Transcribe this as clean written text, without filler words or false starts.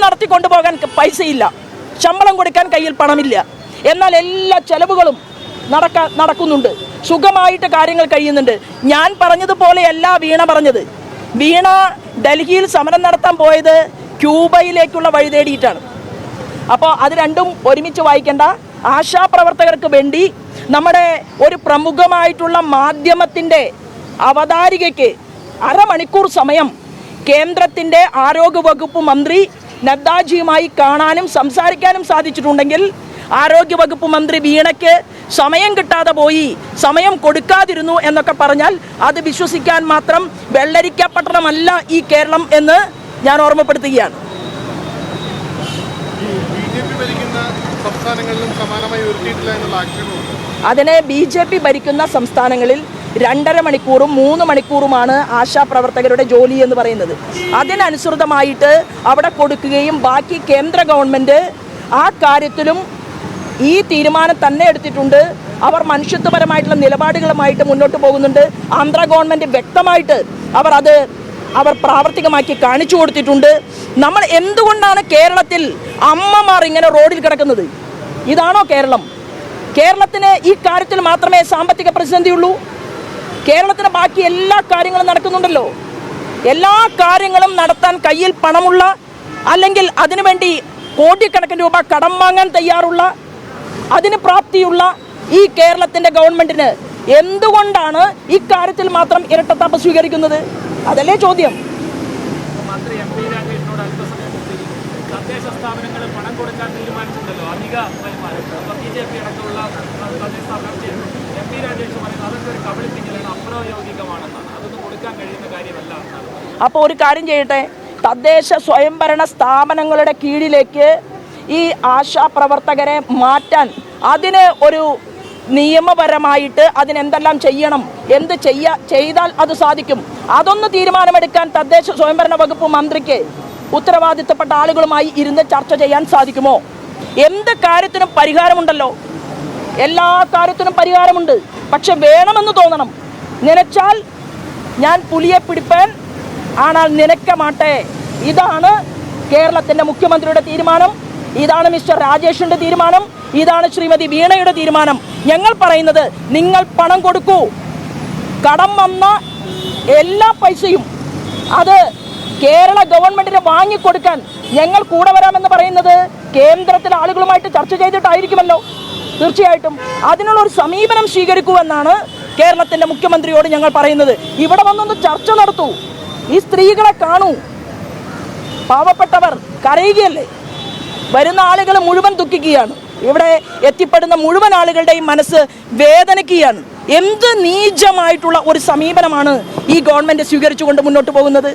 നടത്തിക്കൊണ്ടുപോകാൻ പൈസയില്ല, ശമ്പളം കൊടുക്കാൻ കയ്യിൽ പണമില്ല. എന്നാൽ എല്ലാ ചെലവുകളും നടക്കുന്നുണ്ട്, സുഖമായിട്ട് കാര്യങ്ങൾ കഴിയുന്നുണ്ട്. ഞാൻ പറഞ്ഞതുപോലെയല്ല വീണ പറഞ്ഞത്. വീണ ഡൽഹിയിൽ സമരം നടത്താൻ പോയത് ക്യൂബയിലേക്കുള്ള വഴി തേടിയിട്ടാണ്. അപ്പോൾ അത് രണ്ടും ഒരുമിച്ച് വായിക്കേണ്ട. ആശാപ്രവർത്തകർക്ക് വേണ്ടി നമ്മുടെ ഒരു പ്രമുഖമായിട്ടുള്ള മാധ്യമത്തിൻ്റെ അവതാരികയ്ക്ക് അരമണിക്കൂർ സമയം കേന്ദ്രത്തിൻ്റെ ആരോഗ്യവകുപ്പ് മന്ത്രി നദ്ദാജിയുമായി കാണാനും സംസാരിക്കാനും സാധിച്ചിട്ടുണ്ടെങ്കിൽ ആരോഗ്യവകുപ്പ് മന്ത്രി വീണയ്ക്ക് സമയം കിട്ടാതെ പോയി, സമയം കൊടുക്കാതിരുന്നു എന്നൊക്കെ പറഞ്ഞാൽ അത് വിശ്വസിക്കാൻ മാത്രം വെള്ളരിക്കപ്പട്ടണമല്ല ഈ കേരളം എന്ന് ഞാൻ ഓർമ്മപ്പെടുത്തുകയാണ്. അതിനെ BJP ഭരിക്കുന്ന സംസ്ഥാനങ്ങളിൽ 2.5 മണിക്കൂറും 3 മണിക്കൂറുമാണ് ആശാപ്രവർത്തകരുടെ ജോലി എന്ന് പറയുന്നത്. അതിനനുസൃതമായിട്ട് അവിടെ കൊടുക്കുകയും ബാക്കി കേന്ദ്ര ഗവൺമെൻറ് ആ കാര്യത്തിലും ഈ തീരുമാനം തന്നെ എടുത്തിട്ടുണ്ട്. അവർ മനുഷ്യത്വപരമായിട്ടുള്ള നിലപാടുകളുമായിട്ട് മുന്നോട്ട് പോകുന്നുണ്ട്. ആന്ധ്ര ഗവൺമെൻറ് വ്യക്തമായിട്ട് അവർ പ്രാവർത്തികമാക്കി കാണിച്ചു കൊടുത്തിട്ടുണ്ട്. നമ്മൾ എന്തുകൊണ്ടാണ് കേരളത്തിൽ അമ്മമാർ ഇങ്ങനെ റോഡിൽ കിടക്കുന്നത്? ഇതാണോ കേരളം? കേരളത്തിന് ഈ കാര്യത്തിൽ മാത്രമേ സാമ്പത്തിക പ്രതിസന്ധിയുള്ളൂ? കേരളത്തിന് ബാക്കി എല്ലാ കാര്യങ്ങളും നടക്കുന്നുണ്ടല്ലോ. എല്ലാ കാര്യങ്ങളും നടത്താൻ കയ്യിൽ പണമുള്ള, അല്ലെങ്കിൽ അതിനുവേണ്ടി കോടിക്കണക്കിന് രൂപ കടം വാങ്ങാൻ തയ്യാറുള്ള, അതിന് പ്രാപ്തിയുള്ള ഈ കേരളത്തിൻ്റെ ഗവൺമെൻറ്റിന് എന്തുകൊണ്ടാണ് ഇക്കാര്യത്തിൽ മാത്രം ഇരട്ടത്താപ്പ് സ്വീകരിക്കുന്നത്? അതല്ലേ ചോദ്യം. തദ്ദേശ സ്ഥാപനങ്ങൾ പണം കൊടുക്കാൻ തീരുമാനിച്ചിട്ടുണ്ടല്ലോ, അധിക BJP അടക്കമുള്ള തദ്ദേശ സ്ഥാപനം. MP രാജേഷ് പറയുന്നത് അതൊക്കെ ഒരു കബളിപ്പിക്കലാണ്, അപ്രായോഗികമാണെന്നാണ്, അതൊന്നും കൊടുക്കാൻ കഴിയുന്ന കാര്യമല്ല എന്നാണ്. അപ്പോൾ ഒരു കാര്യം ചെയ്യട്ടെ, തദ്ദേശ സ്വയംഭരണ സ്ഥാപനങ്ങളുടെ കീഴിലേക്ക് ഈ ആശാപ്രവർത്തകരെ മാറ്റാൻ അതിന് ഒരു നിയമപരമായിട്ട് അതിനെന്തെല്ലാം ചെയ്യണം, എന്ത് ചെയ്താൽ അത് സാധിക്കും, അതൊന്ന് തീരുമാനമെടുക്കാൻ തദ്ദേശ സ്വയംഭരണ വകുപ്പ് മന്ത്രിക്ക് ഉത്തരവാദിത്തപ്പെട്ട ആളുകളുമായി ഇരുന്ന് ചർച്ച ചെയ്യാൻ സാധിക്കുമോ? എന്ത് കാര്യത്തിനും പരിഹാരമുണ്ടല്ലോ, എല്ലാ കാര്യത്തിനും പരിഹാരമുണ്ട്. പക്ഷെ വേണമെന്ന് തോന്നണം. നനച്ചാൽ ഞാൻ പുലിയെ പിടിപ്പാൻ, ആണാൽ നിനക്ക മാട്ടെ. ഇതാണ് കേരളത്തിൻ്റെ മുഖ്യമന്ത്രിയുടെ തീരുമാനം, ഇതാണ് മിസ്റ്റർ രാജേഷിൻ്റെ തീരുമാനം, ഇതാണ് ശ്രീമതി വീണയുടെ തീരുമാനം. ഞങ്ങൾ പറയുന്നത്, നിങ്ങൾ പണം കൊടുക്കൂ. കടം വന്ന എല്ലാ പൈസയും അത് കേരള ഗവൺമെൻറ്റിന് വാങ്ങിക്കൊടുക്കാൻ ഞങ്ങൾ കൂടെ വരാമെന്ന് പറയുന്നത് കേന്ദ്രത്തിലെ ആളുകളുമായിട്ട് ചർച്ച ചെയ്തിട്ടായിരിക്കുമല്ലോ. തീർച്ചയായിട്ടും അതിനുള്ളൊരു സമീപനം സ്വീകരിക്കൂ എന്നാണ് കേരളത്തിൻ്റെ മുഖ്യമന്ത്രിയോട് ഞങ്ങൾ പറയുന്നത്. ഇവിടെ വന്നൊന്ന് ചർച്ച നടത്തൂ, ഈ സ്ത്രീകളെ കാണൂ. പാവപ്പെട്ടവർ കരയുകയല്ലേ, വരുന്ന ആളുകൾ മുഴുവൻ ദുഃഖിക്കുകയാണ്. ഇവിടെ എത്തിപ്പെടുന്ന മുഴുവൻ ആളുകളുടെയും മനസ്സ് വേദനിക്കുകയാണ്. എന്ത് നീചമായിട്ടുള്ള ഒരു സമീപനമാണ് ഈ ഗവൺമെൻറ് സ്വീകരിച്ചുകൊണ്ട് മുന്നോട്ട് പോകുന്നത്?